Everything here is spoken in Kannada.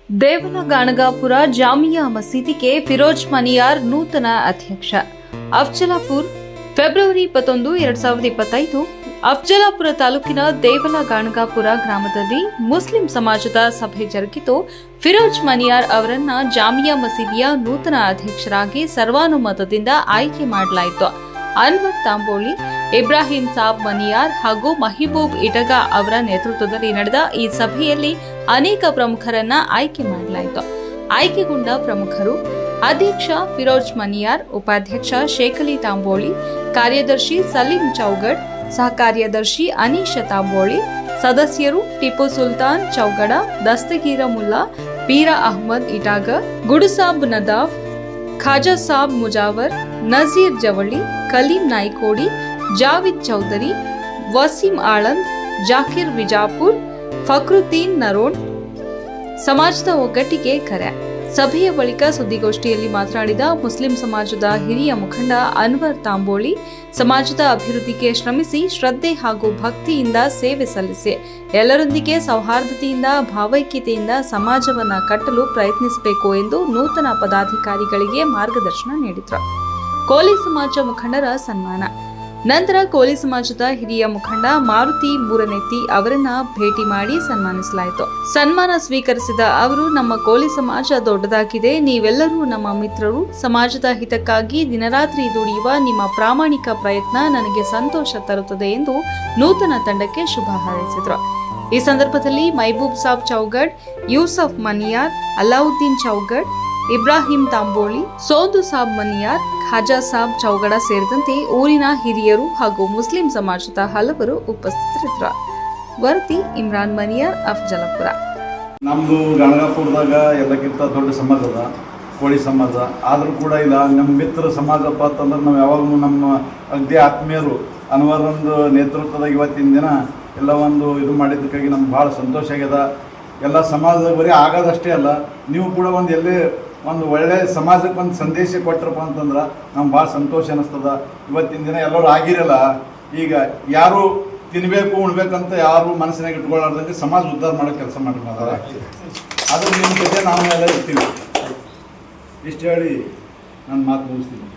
ದೇವಲಗಾಣಗಾಪುರ ಜಾಮಿಯಾ ಮಸೀದಿಗೆ ಫಿರೋಜ್ ಮನಿಯಾರ್ ನೂತನ ಅಧ್ಯಕ್ಷ. ಅಫ್ಜಲಾಪುರ್ ಫೆಬ್ರವರಿ 21, 2025. ಅಫ್ಜಲಾಪುರ ತಾಲೂಕಿನ ದೇವಲಗಾಣಗಾಪುರ ಗ್ರಾಮದಲ್ಲಿ ಮುಸ್ಲಿಂ ಸಮಾಜದ ಸಭೆ ಜರುಗಿದ್ದು, ಫಿರೋಜ್ ಮನಿಯಾರ್ ಅವರನ್ನ ಜಾಮಿಯಾ ಮಸೀದಿಯ ನೂತನ ಅಧ್ಯಕ್ಷರಾಗಿ ಸರ್ವಾನುಮತದಿಂದ ಆಯ್ಕೆ ಮಾಡಲಾಯಿತು. ಅನ್ವರ್ ತಾಂಬೋಳಿ, ಇಬ್ರಾಹಿಂ ಸಾಬ್ ಮನಿಯಾರ್ ಹಾಗೂ ಮಹಿಬೂಬ್ ಇಟಗಾ ಅವರ ನೇತೃತ್ವದಲ್ಲಿ ನಡೆದ ಈ ಸಭೆಯಲ್ಲಿ ಅನೇಕ ಪ್ರಮುಖರನ್ನ ಆಯ್ಕೆ ಮಾಡಲಾಯಿತು. ಆಯ್ಕೆಗೊಂಡ ಪ್ರಮುಖರು: ಅಧ್ಯಕ್ಷ ಫಿರೋಜ್ ಮನಿಯಾರ್, ಉಪಾಧ್ಯಕ್ಷ ಶೇಖಲಿ ತಾಂಬೋಳಿ, ಕಾರ್ಯದರ್ಶಿ ಸಲೀಂ ಚೌಗಡ್, ಸಹ ಕಾರ್ಯದರ್ಶಿ ಅನೀಶ ತಾಂಬೋಳಿ, ಸದಸ್ಯರು ಟಿಪ್ಪು ಸುಲ್ತಾನ್ ಚೌಗಡ, ದಸ್ತಗೀರ ಮುಲ್ಲಾ, ಪೀರ ಅಹ್ಮದ್ ಇಟಾಗ, ಗುಡುಸಾಬ್ ನದಾಫ್, ಖಾಜಾ ಸಾಬ್ ಮುಜಾವರ್, ನಜೀರ್ ಜವಳಿ, ಕಲೀಂ ನಾಯ್ಕೋಡಿ, ಜಾವಿದ್ ಚೌಧರಿ, ವಸೀಂ ಆಳಂದ್, ಜಾಕಿರ್ ವಿಜಾಪುರ್, ಫಕ್ರುದ್ದೀನ್ ನರೋಣ್. ಸಮಾಜದ ಒಗ್ಗಟ್ಟಿಗೆ ಕರೆ. ಸಭೆಯ ಬಳಿಕ ಸುದ್ದಿಗೋಷ್ಠಿಯಲ್ಲಿ ಮಾತನಾಡಿದ ಮುಸ್ಲಿಂ ಸಮಾಜದ ಹಿರಿಯ ಮುಖಂಡ ಅನ್ವರ್ ತಾಂಬೋಳಿ, ಸಮಾಜದ ಅಭಿವೃದ್ಧಿಗೆ ಶ್ರಮಿಸಿ ಶ್ರದ್ಧೆ ಹಾಗೂ ಭಕ್ತಿಯಿಂದ ಸೇವೆ ಸಲ್ಲಿಸಿ ಎಲ್ಲರೊಂದಿಗೆ ಸೌಹಾರ್ದತೆಯಿಂದ ಭಾವೈಕ್ಯತೆಯಿಂದ ಸಮಾಜವನ್ನ ಕಟ್ಟಲು ಪ್ರಯತ್ನಿಸಬೇಕು ಎಂದು ನೂತನ ಪದಾಧಿಕಾರಿಗಳಿಗೆ ಮಾರ್ಗದರ್ಶನ ನೀಡಿದರು. ಕೋಲಿ ಸಮಾಜ ಮುಖಂಡರ ಸನ್ಮಾನ. ನಂತರ ಕೋಲಿ ಸಮಾಜದ ಹಿರಿಯ ಮುಖಂಡ ಮಾರುತಿ ಮೂರನೆತ್ತಿ ಅವರನ್ನ ಭೇಟಿ ಮಾಡಿ ಸನ್ಮಾನಿಸಲಾಯಿತು. ಸನ್ಮಾನ ಸ್ವೀಕರಿಸಿದ ಅವರು, ನಮ್ಮ ಕೋಲಿ ಸಮಾಜ ದೊಡ್ಡದಾಗಿದೆ, ನೀವೆಲ್ಲರೂ ನಮ್ಮ ಮಿತ್ರರು, ಸಮಾಜದ ಹಿತಕ್ಕಾಗಿ ದಿನರಾತ್ರಿ ದುಡಿಯುವ ನಿಮ್ಮ ಪ್ರಾಮಾಣಿಕ ಪ್ರಯತ್ನ ನನಗೆ ಸಂತೋಷ ತರುತ್ತದೆ ಎಂದು ನೂತನ ತಂಡಕ್ಕೆ ಶುಭ ಹಾರೈಸಿದರು. ಈ ಸಂದರ್ಭದಲ್ಲಿ ಮೈಬೂಬ್ ಸಾಬ್ ಚೌಗಡ್, ಯೂಸಫ್ ಮನಿಯಾರ್, ಅಲಾವುದ್ದೀನ್ ಚೌಗಡ್, ಇಬ್ರಾಹಿಂ ತಾಂಬೋಳಿ, ಸೋದು ಸಾಬ್ ಮನಿಯಾರ್, ಖಾಜಾ ಸಾಬ್ ಚೌಗಡ ಸೇರಿದಂತೆ ಊರಿನ ಹಿರಿಯರು ಹಾಗೂ ಮುಸ್ಲಿಂ ಸಮಾಜದ ಹಲವರು ಉಪಸ್ಥಿತರಿದ್ದರು. ವರದಿ ಇಮ್ರಾನ್ ಮನಿಯಾರ್, ಅಫ್ಜಲಾಪುರ. ನಮ್ಮದು ಗಣಗಾಪುರದಾಗ ಎಲ್ಲಕ್ಕಿಂತ ದೊಡ್ಡ ಸಮಾಜ ಅದ, ಕೋಳಿ ಸಮಾಜ. ಆದರೂ ಕೂಡ ಇಲ್ಲ, ನಮ್ಮ ಮಿತ್ರ ಸಮಾಜಪ್ಪ ಅಂತಂದ್ರೆ ನಾವು ಯಾವಾಗಲೂ ನಮ್ಮ ಅಗ್ದಿ ಆತ್ಮೀಯರು ಅನ್ವರಂದು ನೇತೃತ್ವದಾಗ ಇವತ್ತಿನ ದಿನ ಎಲ್ಲ ಒಂದು ಇದು ಮಾಡಿದ್ದಕ್ಕಾಗಿ ನಮ್ಗೆ ಭಾಳ ಸಂತೋಷ ಆಗ್ಯದ. ಎಲ್ಲ ಸಮಾಜದಾಗ ಬರೀ ಆಗೋದಷ್ಟೇ ಅಲ್ಲ, ನೀವು ಕೂಡ ಒಂದು ಎಲ್ಲೇ ಒಂದು ಒಳ್ಳೆಯ ಸಮಾಜಕ್ಕೆ ಒಂದು ಸಂದೇಶ ಕೊಟ್ಟರಪ್ಪ ಅಂತಂದ್ರೆ ನಮ್ಗೆ ಭಾಳ ಸಂತೋಷ ಅನ್ನಿಸ್ತದ. ಇವತ್ತಿನ ದಿನ ಎಲ್ಲರೂ ಆಗಿರಲ್ಲ, ಈಗ ಯಾರು ತಿನ್ನಬೇಕು ಉಣ್ಬೇಕಂತ ಯಾರು ಮನಸ್ಸಿನಾಗ ಇಟ್ಕೊಳ್ಳಾರ್ದಂಗೆ ಸಮಾಜ ಉದ್ಧಾರ ಮಾಡೋ ಕೆಲಸ ಮಾಡಿದ್ದಾರೆ. ಅದ್ರ ನಿಮ್ಮ ಜೊತೆ ನಾವು ಎಲ್ಲ ಇರ್ತೀವಿ. ಇಷ್ಟು ಹೇಳಿ ನನ್ನ ಮಾತು ಮುಗಿಸ್ತೀನಿ.